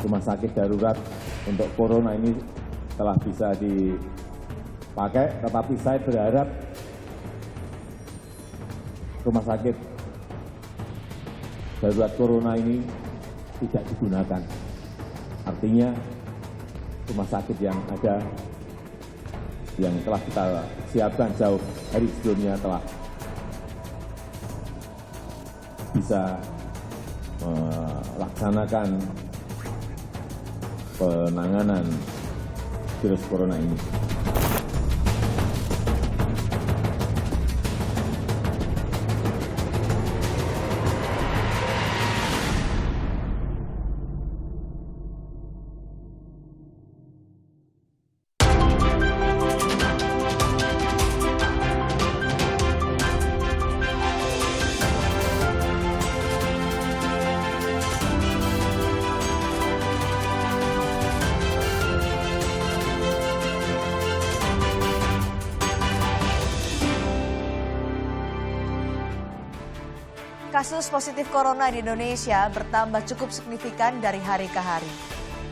rumah sakit darurat untuk corona ini telah bisa dipakai, tetapi saya berharap rumah sakit darurat corona ini tidak digunakan. Artinya rumah sakit yang ada, yang telah kita siapkan jauh hari sebelumnya telah bisa melaksanakan penanganan virus corona ini. Kasus positif corona di Indonesia bertambah cukup signifikan dari hari ke hari.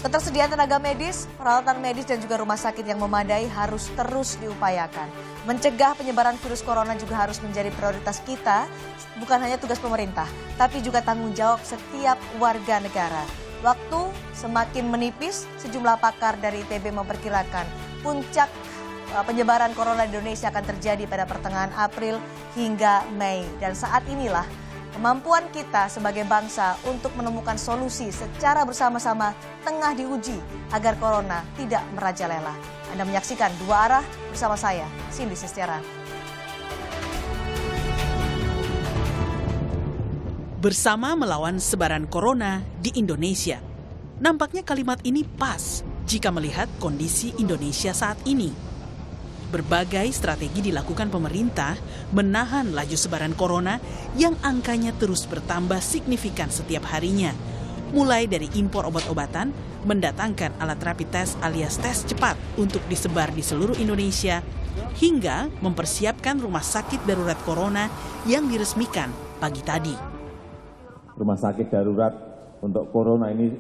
Ketersediaan tenaga medis, peralatan medis dan juga rumah sakit yang memadai harus terus diupayakan. Mencegah penyebaran virus corona juga harus menjadi prioritas kita, bukan hanya tugas pemerintah, tapi juga tanggung jawab setiap warga negara. Waktu semakin menipis, sejumlah pakar dari ITB memperkirakan puncak penyebaran corona di Indonesia akan terjadi pada pertengahan April hingga Mei. Dan saat inilah kemampuan kita sebagai bangsa untuk menemukan solusi secara bersama-sama tengah diuji agar corona tidak merajalela. Anda menyaksikan Dua Arah bersama saya, Cindy Sistiaran. Bersama melawan sebaran corona di Indonesia. Nampaknya kalimat ini pas jika melihat kondisi Indonesia saat ini. Berbagai strategi dilakukan pemerintah menahan laju sebaran corona yang angkanya terus bertambah signifikan setiap harinya. Mulai dari impor obat-obatan, mendatangkan alat rapid test alias tes cepat untuk disebar di seluruh Indonesia, hingga mempersiapkan rumah sakit darurat corona yang diresmikan pagi tadi. Rumah sakit darurat untuk corona ini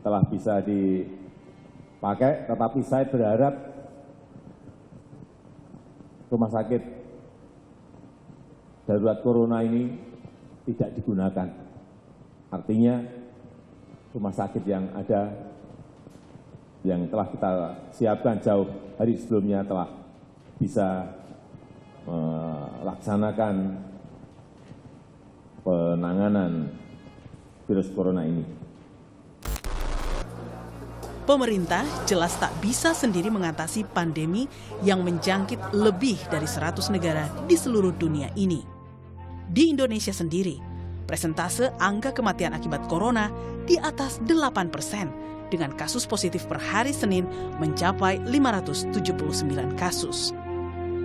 telah bisa dipakai, tetapi saya berharap rumah sakit darurat corona ini tidak digunakan. Artinya rumah sakit yang ada, yang telah kita siapkan jauh hari sebelumnya telah bisa melaksanakan penanganan virus corona ini. Pemerintah jelas tak bisa sendiri mengatasi pandemi yang menjangkit lebih dari 100 negara di seluruh dunia ini. Di Indonesia sendiri, presentase angka kematian akibat corona di atas 8% dengan kasus positif per hari Senin mencapai 579 kasus.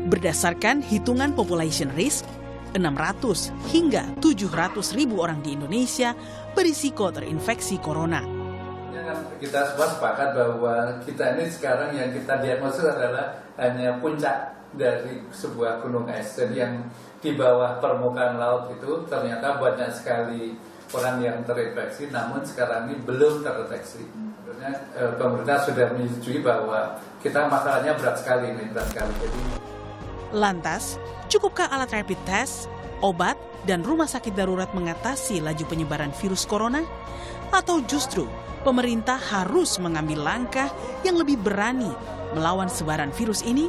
Berdasarkan hitungan population risk, 600 hingga 700 ribu orang di Indonesia berisiko terinfeksi corona. Kita semua sepakat bahwa kita ini sekarang yang kita diagnosis adalah hanya puncak dari sebuah gunung es. Jadi yang di bawah permukaan laut itu ternyata banyak sekali orang yang terinfeksi, namun sekarang ini belum terdeteksi. Pemerintah sudah menyetujui bahwa kita masalahnya berat sekali ini, berat sekali. Jadi, lantas, cukupkah alat rapid test, obat, dan rumah sakit darurat mengatasi laju penyebaran virus corona? Atau justru pemerintah harus mengambil langkah yang lebih berani melawan sebaran virus ini?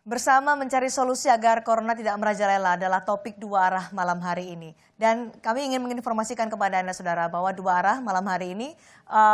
Bersama mencari solusi agar corona tidak merajalela adalah topik Dua Arah malam hari ini. Dan kami ingin menginformasikan kepada Anda saudara bahwa Dua Arah malam hari ini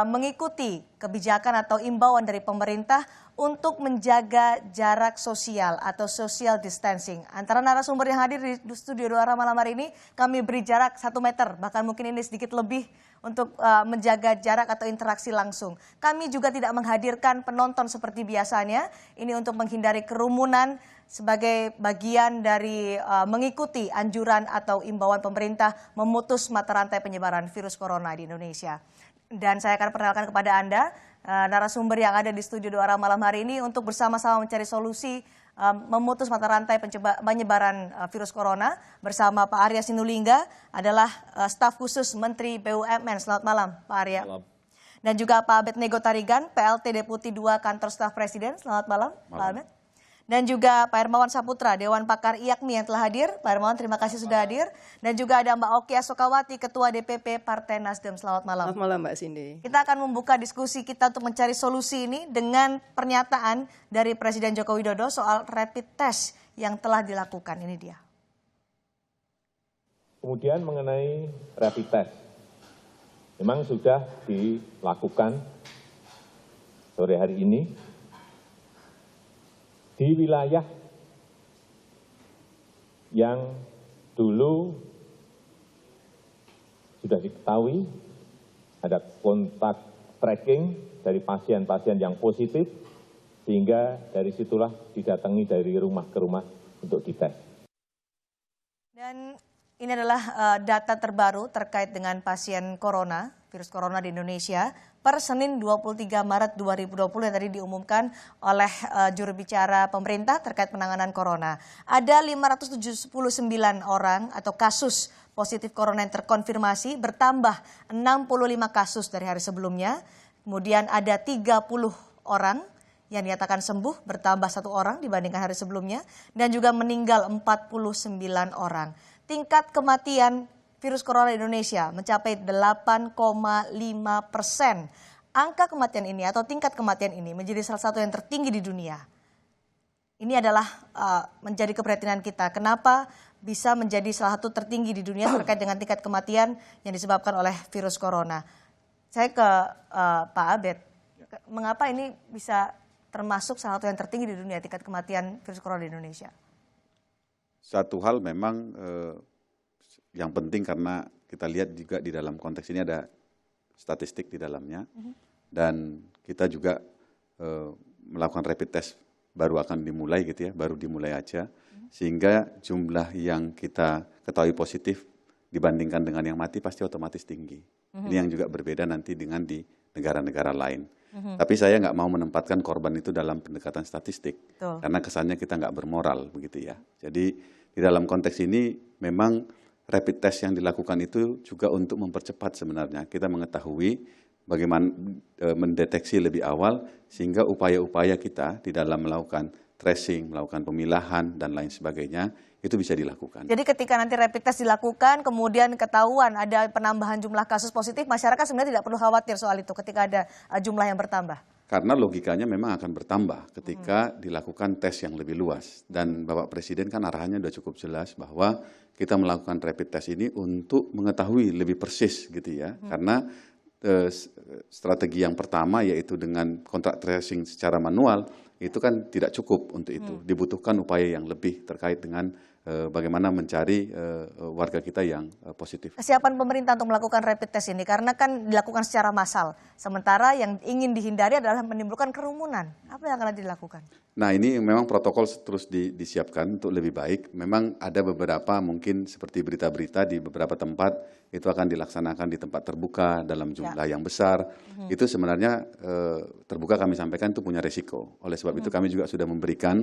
mengikuti kebijakan atau imbauan dari pemerintah untuk menjaga jarak sosial atau social distancing. Antara narasumber yang hadir di studio Dua Arah malam hari ini, kami beri jarak 1 meter, bahkan mungkin ini sedikit lebih untuk menjaga jarak atau interaksi langsung. Kami juga tidak menghadirkan penonton seperti biasanya, ini untuk menghindari kerumunan sebagai bagian dari mengikuti anjuran atau imbauan pemerintah memutus mata rantai penyebaran virus corona di Indonesia. Dan saya akan perkenalkan kepada Anda narasumber yang ada di studio Dua Arah malam hari ini untuk bersama-sama mencari solusi memutus mata rantai penyebaran virus corona bersama Pak Arya Sinulinga adalah staf khusus Menteri BUMN. Selamat malam, Pak Arya. Malam. Dan juga Pak Abednego Tarigan, PLT Deputi 2 Kantor Staf Presiden. Selamat malam, Pak Abed. Dan juga Pak Hermawan Saputra, Dewan Pakar IAKMI yang telah hadir. Pak Hermawan, terima kasih sudah hadir. Dan juga ada Mbak Oki Asokawati, Ketua DPP Partai Nasdem. Selamat malam. Selamat malam Mbak Cindy. Kita akan membuka diskusi kita untuk mencari solusi ini dengan pernyataan dari Presiden Joko Widodo soal rapid test yang telah dilakukan. Ini dia. Kemudian mengenai rapid test, memang sudah dilakukan sore hari ini di wilayah yang dulu sudah diketahui ada kontak tracking dari pasien-pasien yang positif, sehingga dari situlah didatangi dari rumah ke rumah untuk dites. Dan ini adalah data terbaru terkait dengan pasien corona, virus corona di Indonesia per Senin 23 Maret 2020 yang tadi diumumkan oleh juru bicara pemerintah terkait penanganan corona. Ada 579 orang atau kasus positif corona yang terkonfirmasi, bertambah 65 kasus dari hari sebelumnya. Kemudian ada 30 orang yang dinyatakan sembuh, bertambah 1 orang dibandingkan hari sebelumnya, dan juga meninggal 49 orang. Tingkat kematian virus corona di Indonesia mencapai 8,5%. Angka kematian ini atau tingkat kematian ini menjadi salah satu yang tertinggi di dunia. Ini adalah menjadi keprihatinan kita. Kenapa bisa menjadi salah satu tertinggi di dunia terkait dengan tingkat kematian yang disebabkan oleh virus corona. Saya ke Pak Abed. Mengapa ini bisa termasuk salah satu yang tertinggi di dunia tingkat kematian virus corona di Indonesia? Satu hal memang yang penting karena kita lihat juga di dalam konteks ini ada statistik di dalamnya, dan kita juga melakukan rapid test baru akan dimulai gitu ya, baru dimulai aja, sehingga jumlah yang kita ketahui positif dibandingkan dengan yang mati pasti otomatis tinggi. Ini yang juga berbeda nanti dengan di negara-negara lain. Tapi saya nggak mau menempatkan korban itu dalam pendekatan statistik, karena kesannya kita nggak bermoral begitu ya. Jadi di dalam konteks ini memang rapid test yang dilakukan itu juga untuk mempercepat sebenarnya. Kita mengetahui bagaimana mendeteksi lebih awal sehingga upaya-upaya kita di dalam melakukan tracing, melakukan pemilahan dan lain sebagainya itu bisa dilakukan. Jadi ketika nanti rapid test dilakukan kemudian ketahuan ada penambahan jumlah kasus positif, masyarakat sebenarnya tidak perlu khawatir soal itu ketika ada jumlah yang bertambah. Karena logikanya memang akan bertambah ketika dilakukan tes yang lebih luas. Dan Bapak Presiden kan arahannya sudah cukup jelas bahwa kita melakukan rapid test ini untuk mengetahui lebih persis gitu ya. Karena strategi yang pertama yaitu dengan kontak tracing secara manual itu kan tidak cukup untuk itu. Dibutuhkan upaya yang lebih terkait dengan bagaimana mencari warga kita yang positif. Kesiapan pemerintah untuk melakukan rapid test ini karena kan dilakukan secara massal. Sementara yang ingin dihindari adalah menimbulkan kerumunan. Apa yang akan dilakukan? Nah ini memang protokol terus disiapkan untuk lebih baik. Memang ada beberapa mungkin seperti berita-berita di beberapa tempat itu akan dilaksanakan di tempat terbuka dalam jumlah yang besar. Itu sebenarnya terbuka kami sampaikan itu punya resiko. Oleh sebab itu kami juga sudah memberikan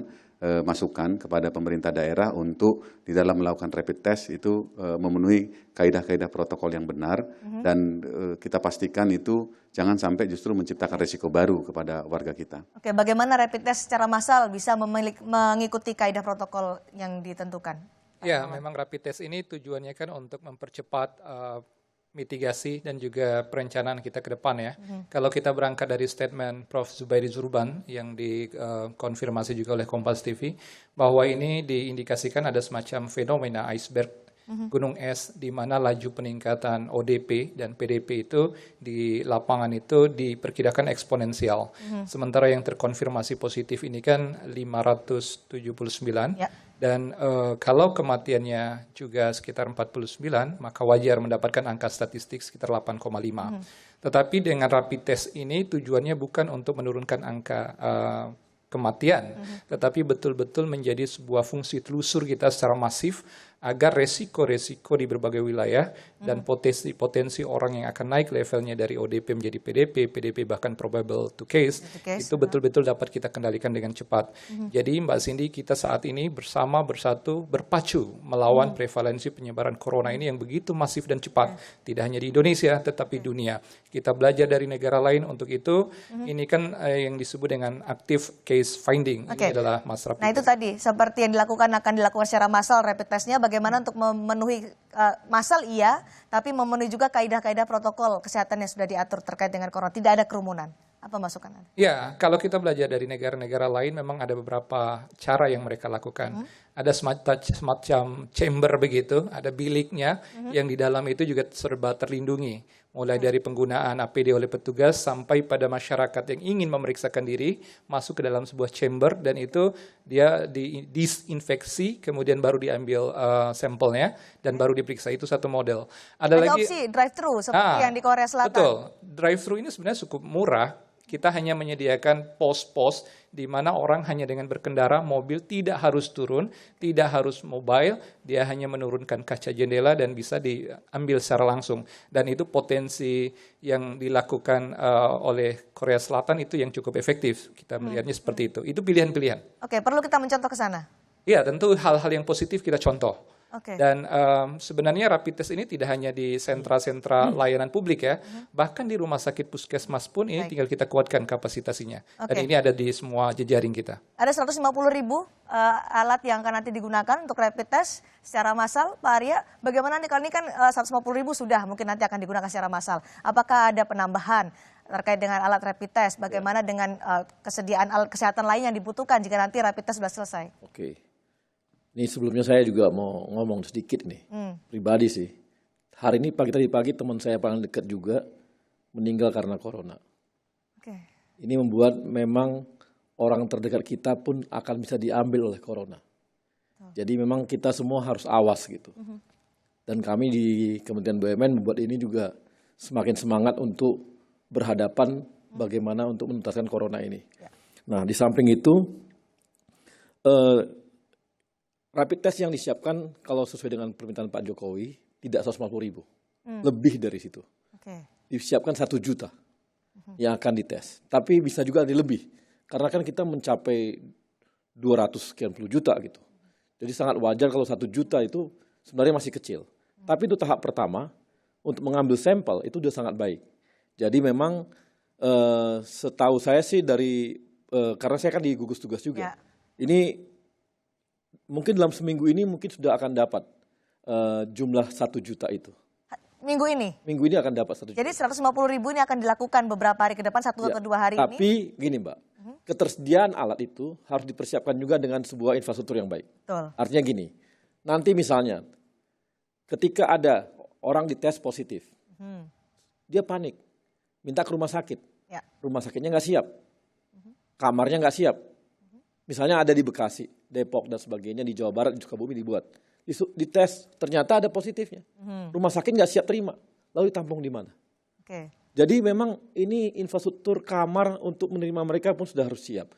masukan kepada pemerintah daerah untuk di dalam melakukan rapid test itu memenuhi kaidah-kaidah protokol yang benar dan kita pastikan itu jangan sampai justru menciptakan risiko baru kepada warga kita. Oke, bagaimana rapid test secara massal bisa mengikuti kaidah protokol yang ditentukan? Ya, memang rapid test ini tujuannya kan untuk mempercepat mitigasi dan juga perencanaan kita ke depan ya. Kalau kita berangkat dari statement Prof. Zubairi Zurban yang dikonfirmasi juga oleh Kompas TV, bahwa ini diindikasikan ada semacam fenomena iceberg gunung es di mana laju peningkatan ODP dan PDP itu di lapangan itu diperkirakan eksponensial. Sementara yang terkonfirmasi positif ini kan 579 dan kalau kematiannya juga sekitar 49 maka wajar mendapatkan angka statistik sekitar 8,5. Tetapi dengan rapid test ini tujuannya bukan untuk menurunkan angka kematian, tetapi betul-betul menjadi sebuah fungsi telusur kita secara masif agar resiko-resiko di berbagai wilayah dan potensi orang yang akan naik levelnya dari ODP menjadi PDP bahkan probable to case, itu betul-betul dapat kita kendalikan dengan cepat. Jadi Mbak Cindy, kita saat ini bersatu, berpacu melawan prevalensi penyebaran corona ini yang begitu masif dan cepat. Tidak hanya di Indonesia, tetapi dunia. Kita belajar dari negara lain untuk itu. Ini kan yang disebut dengan active case finding. Ini adalah Mas rapid Nah itu tadi, seperti yang akan dilakukan secara massal rapid testnya, bagaimana untuk memenuhi massal iya, tapi memenuhi juga kaidah-kaidah protokol kesehatan yang sudah diatur terkait dengan corona, tidak ada kerumunan. Apa masukan Anda? Ya, kalau kita belajar dari negara-negara lain memang ada beberapa cara yang mereka lakukan. Ada semacam chamber begitu, ada biliknya yang di dalam itu juga serba terlindungi. Mulai dari penggunaan APD oleh petugas sampai pada masyarakat yang ingin memeriksakan diri masuk ke dalam sebuah chamber dan itu dia disinfeksi kemudian baru diambil sampelnya dan baru diperiksa. Itu satu model. Ada lagi opsi drive-thru seperti yang di Korea Selatan. Betul. Drive-thru ini sebenarnya cukup murah. Kita hanya menyediakan pos-pos di mana orang hanya dengan berkendara mobil tidak harus turun, tidak harus mobile, dia hanya menurunkan kaca jendela dan bisa diambil secara langsung. Dan itu potensi yang dilakukan oleh Korea Selatan itu yang cukup efektif. Kita melihatnya seperti itu. Itu pilihan-pilihan. Oke, perlu kita mencontoh ke sana? Iya, tentu hal-hal yang positif kita contoh. Okay. Dan sebenarnya rapid test ini tidak hanya di sentra-sentra layanan publik ya, bahkan di rumah sakit puskesmas pun ini tinggal kita kuatkan kapasitasinya. Dan ini ada di semua jejaring kita. Ada 150.000 alat yang akan nanti digunakan untuk rapid test secara massal, Pak Arya. Bagaimana nih, kalau ini kan 150.000 sudah mungkin nanti akan digunakan secara massal. Apakah ada penambahan terkait dengan alat rapid test? Bagaimana dengan kesediaan alat kesehatan lain yang dibutuhkan jika nanti rapid test sudah selesai? Oke. Ini sebelumnya saya juga mau ngomong sedikit nih, pribadi sih. Hari ini pagi teman saya paling dekat juga meninggal karena corona. Ini membuat memang orang terdekat kita pun akan bisa diambil oleh corona. Jadi memang kita semua harus awas gitu. Dan kami di Kementerian BUMN membuat ini juga semakin semangat untuk berhadapan bagaimana untuk menuntaskan corona ini. Nah, di samping itu, rapid test yang disiapkan kalau sesuai dengan permintaan Pak Jokowi tidak 150.000, lebih dari situ. Disiapkan 1 juta yang akan dites. Tapi bisa juga lebih, karena kan kita mencapai 200 sekian puluh juta gitu. Jadi sangat wajar kalau 1 juta itu sebenarnya masih kecil. Tapi itu tahap pertama untuk mengambil sampel itu sudah sangat baik. Jadi memang setahu saya sih karena saya kan di gugus tugas juga. Ini mungkin dalam seminggu ini mungkin sudah akan dapat jumlah 1 juta itu. Minggu ini? Minggu ini akan dapat 1 juta. Jadi 150.000 ini akan dilakukan beberapa hari ke depan, 1 atau 2 hari ini? Tapi gini Mbak, ketersediaan alat itu harus dipersiapkan juga dengan sebuah infrastruktur yang baik. Betul. Artinya gini, nanti misalnya ketika ada orang dites positif, dia panik, minta ke rumah sakit. Rumah sakitnya nggak siap, kamarnya nggak siap. Misalnya ada di Bekasi, Depok dan sebagainya, di Jawa Barat, di Sukabumi dibuat. Dites, ternyata ada positifnya. Rumah sakit nggak siap terima. Lalu ditampung di mana? Jadi memang ini infrastruktur kamar untuk menerima mereka pun sudah harus siap.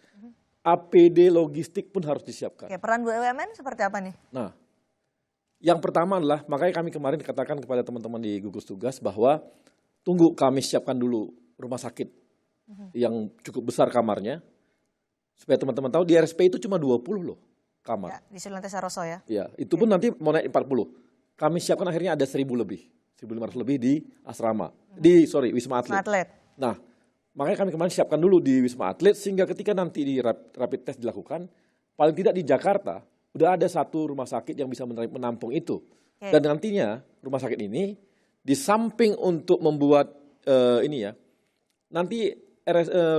APD logistik pun harus disiapkan. Peran BUMN seperti apa nih? Nah, yang pertama adalah, makanya kami kemarin katakan kepada teman-teman di gugus tugas bahwa tunggu kami siapkan dulu rumah sakit yang cukup besar kamarnya. Supaya teman-teman tahu di RSP itu cuma 20 loh kamar. Di Sulianti Saroso ya? Iya, itu pun nanti mau naik 40. Kami siapkan akhirnya ada 1.000 lebih. 1.500 lebih di asrama. Wisma Atlet. Nah, makanya kami kemarin siapkan dulu di Wisma Atlet sehingga ketika nanti di rapid test dilakukan, paling tidak di Jakarta udah ada 1 rumah sakit yang bisa menampung itu. Dan nantinya rumah sakit ini di samping untuk membuat nanti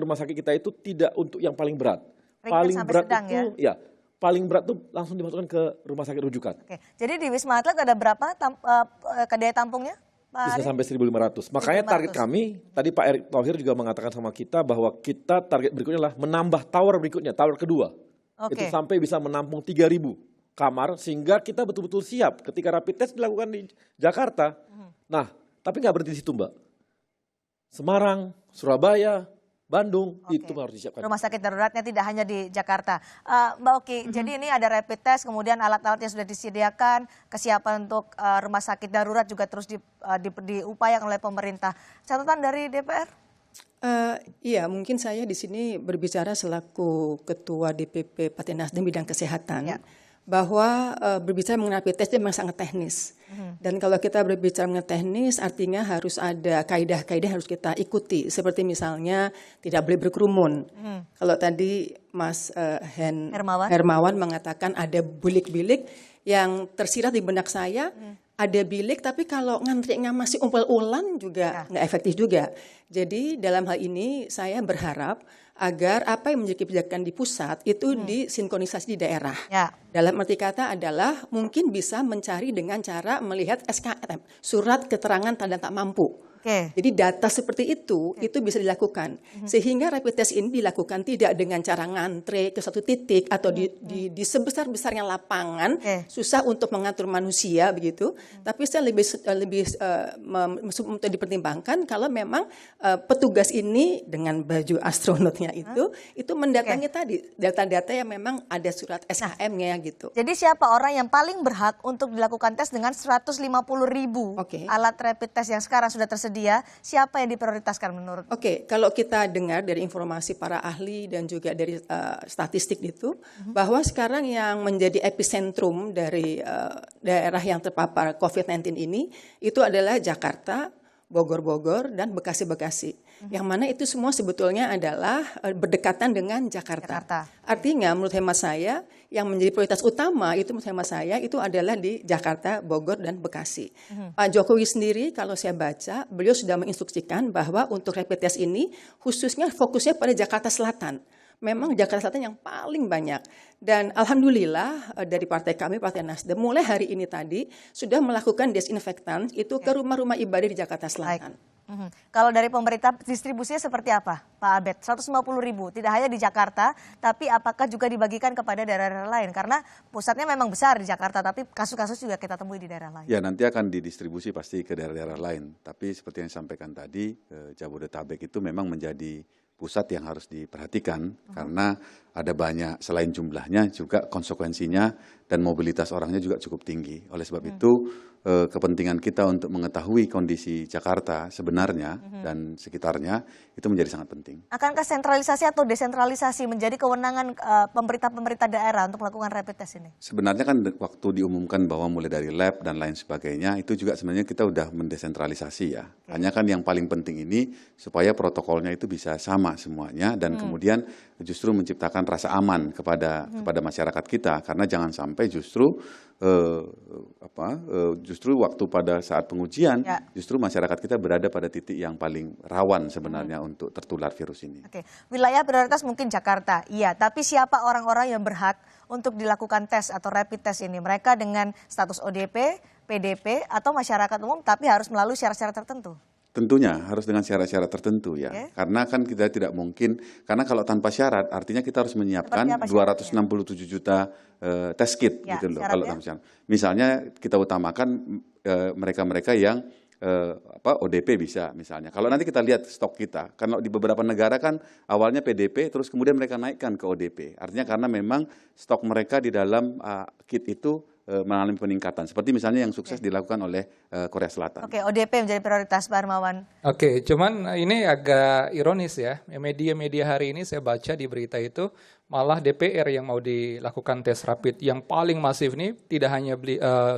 rumah sakit kita itu tidak untuk yang paling berat. Paling berat sedang, itu paling berat tuh langsung dimasukkan ke rumah sakit rujukan. Jadi di Wisma Atlet ada berapa daya tampungnya? Bisa sampai 1.500. Makanya target kami, tadi Pak Erick Thohir juga mengatakan sama kita bahwa kita target berikutnya adalah menambah tower berikutnya, tower kedua. Itu sampai bisa menampung 3.000 kamar sehingga kita betul-betul siap ketika rapid test dilakukan di Jakarta. Nah, tapi nggak berhenti di situ Mbak. Semarang, Surabaya, Bandung, itu harus disiapkan. Rumah sakit daruratnya tidak hanya di Jakarta. Mbak Oki, jadi ini ada rapid test, kemudian alat-alatnya sudah disediakan, kesiapan untuk rumah sakit darurat juga terus diupayakan oleh pemerintah. Catatan dari DPR? Iya, mungkin saya di sini berbicara selaku Ketua DPP Partai Nasdem bidang kesehatan, bahwa berbicara mengenai rapid test itu memang sangat teknis. Dan kalau kita berbicara mengenai teknis, artinya harus ada kaidah-kaidah yang harus kita ikuti. Seperti misalnya tidak boleh berkerumun. Kalau tadi Mas Hermawan mengatakan ada bilik-bilik yang tersirat di benak saya, ada bilik tapi kalau ngantrinya masih umpel-ulan juga nggak efektif juga. Jadi dalam hal ini saya berharap agar apa yang menjadi kebijakan di pusat itu disinkronisasi di daerah. Dalam arti kata adalah mungkin bisa mencari dengan cara melihat SKM, surat keterangan tanda tak mampu. Jadi data seperti itu bisa dilakukan. Sehingga rapid test ini dilakukan tidak dengan cara ngantre ke satu titik atau di sebesar-besarnya lapangan, susah untuk mengatur manusia begitu. Tapi saya lebih untuk dipertimbangkan kalau memang petugas ini dengan baju astronotnya itu mendatangi tadi data-data yang memang ada surat SKM-nya gitu. Jadi siapa orang yang paling berhak untuk dilakukan tes dengan 150.000 alat rapid test yang sekarang sudah tersedia? Siapa yang diprioritaskan menurut? Kalau kita dengar dari informasi para ahli dan juga dari statistik itu, bahwa sekarang yang menjadi epicentrum dari daerah yang terpapar COVID-19 ini, itu adalah Jakarta, Bogor, dan Bekasi. Yang mana itu semua sebetulnya adalah berdekatan dengan Jakarta. Artinya menurut hemat saya, yang menjadi prioritas utama itu menurut hemat saya itu adalah di Jakarta, Bogor, dan Bekasi. Pak Jokowi sendiri kalau saya baca, beliau sudah menginstruksikan bahwa untuk rapid test ini khususnya fokusnya pada Jakarta Selatan. Memang Jakarta Selatan yang paling banyak. Dan alhamdulillah dari partai kami, Partai Nasdem, mulai hari ini tadi sudah melakukan desinfektan itu ke rumah-rumah ibadah di Jakarta Selatan. Kalau dari pemerintah distribusinya seperti apa, Pak Abed? 150.000, tidak hanya di Jakarta, tapi apakah juga dibagikan kepada daerah-daerah lain? Karena pusatnya memang besar di Jakarta, tapi kasus-kasus juga kita temui di daerah lain. Ya, nanti akan didistribusi pasti ke daerah-daerah lain. Tapi seperti yang disampaikan tadi, Jabodetabek itu memang menjadi pusat yang harus diperhatikan karena ada banyak, selain jumlahnya juga konsekuensinya dan mobilitas orangnya juga cukup tinggi. Oleh sebab itu kepentingan kita untuk mengetahui kondisi Jakarta sebenarnya dan sekitarnya itu menjadi sangat penting. Akankah sentralisasi atau desentralisasi menjadi kewenangan pemerintah daerah untuk melakukan rapid test ini? Sebenarnya kan waktu diumumkan bahwa mulai dari lab dan lain sebagainya itu juga sebenarnya kita udah mendesentralisasi ya. Hanya kan yang paling penting ini supaya protokolnya itu bisa sama semuanya dan kemudian justru menciptakan rasa aman kepada masyarakat kita karena jangan sampai justru justru waktu pada saat pengujian justru masyarakat kita berada pada titik yang paling rawan sebenarnya untuk tertular virus ini. Wilayah prioritas mungkin Jakarta, iya. Tapi siapa orang-orang yang berhak untuk dilakukan tes atau rapid test ini? Mereka dengan status ODP, PDP atau masyarakat umum, tapi harus melalui syarat-syarat tertentu. Tentunya harus dengan syarat-syarat tertentu ya. Karena kan kita tidak mungkin, karena kalau tanpa syarat artinya kita harus menyiapkan 267 juta test kit gitu loh. Kalau tanpa syarat. Misalnya kita utamakan mereka-mereka yang ODP bisa misalnya. Kalau nanti kita lihat stok kita, kalau di beberapa negara kan awalnya PDP terus kemudian mereka naikkan ke ODP. Artinya karena memang stok mereka di dalam kit itu mengalami peningkatan. Seperti misalnya yang sukses dilakukan oleh Korea Selatan. ODP menjadi prioritas, Pak Hermawan. Cuman ini agak ironis ya. Media-media hari ini saya baca di berita itu malah DPR yang mau dilakukan tes rapid. Yang paling masif ini tidak hanya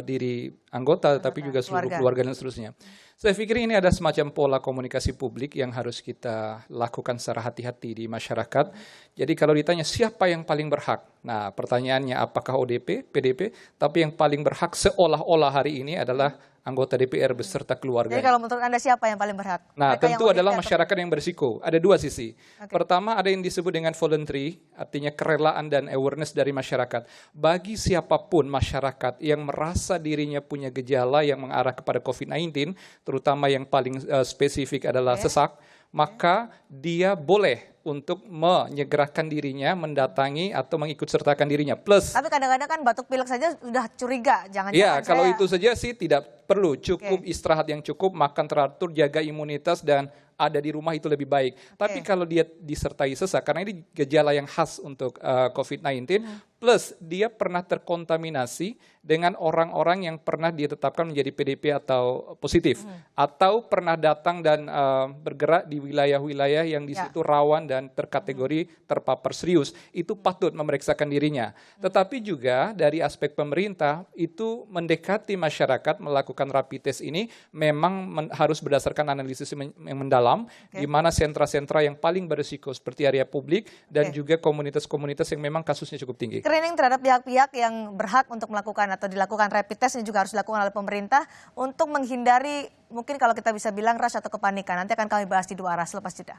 diri anggota, tapi juga seluruh keluarga dan seterusnya. Saya pikir ini ada semacam pola komunikasi publik yang harus kita lakukan secara hati-hati di masyarakat. Jadi kalau ditanya siapa yang paling berhak? Nah, pertanyaannya apakah ODP, PDP? Tapi yang paling berhak seolah-olah hari ini adalah anggota DPR beserta keluarga. Jadi kalau menurut Anda siapa yang paling berhak? Nah, tentu adalah masyarakat yang berisiko. Ada dua sisi. Pertama ada yang disebut dengan voluntary, artinya kerelaan dan awareness dari masyarakat. Bagi siapapun masyarakat yang merasa dirinya punya gejala yang mengarah kepada COVID-19, terutama yang paling spesifik adalah sesak, maka dia boleh untuk menyegerakan dirinya, mendatangi atau mengikut sertakan dirinya. Plus, tapi kadang-kadang kan batuk pilek saja sudah curiga, jangan-jangan ya, kalau itu saja sih tidak perlu, cukup istirahat yang cukup, makan teratur, jaga imunitas dan ada di rumah itu lebih baik. Tapi kalau dia disertai sesak, karena ini gejala yang khas untuk COVID-19, plus dia pernah terkontaminasi dengan orang-orang yang pernah ditetapkan menjadi PDP atau positif, atau pernah datang dan bergerak di wilayah-wilayah yang di situ rawan dan terkategori terpapar serius, itu patut memeriksakan dirinya. Tetapi juga dari aspek pemerintah itu mendekati masyarakat melakukan rapid test ini memang harus berdasarkan analisis yang mendalam, di mana sentra-sentra yang paling berisiko seperti area publik dan juga komunitas-komunitas yang memang kasusnya cukup tinggi. Screening terhadap pihak-pihak yang berhak untuk melakukan atau dilakukan rapid test ini juga harus dilakukan oleh pemerintah untuk menghindari mungkin kalau kita bisa bilang rush atau kepanikan. Nanti akan kami bahas di dua arah selepas jeda.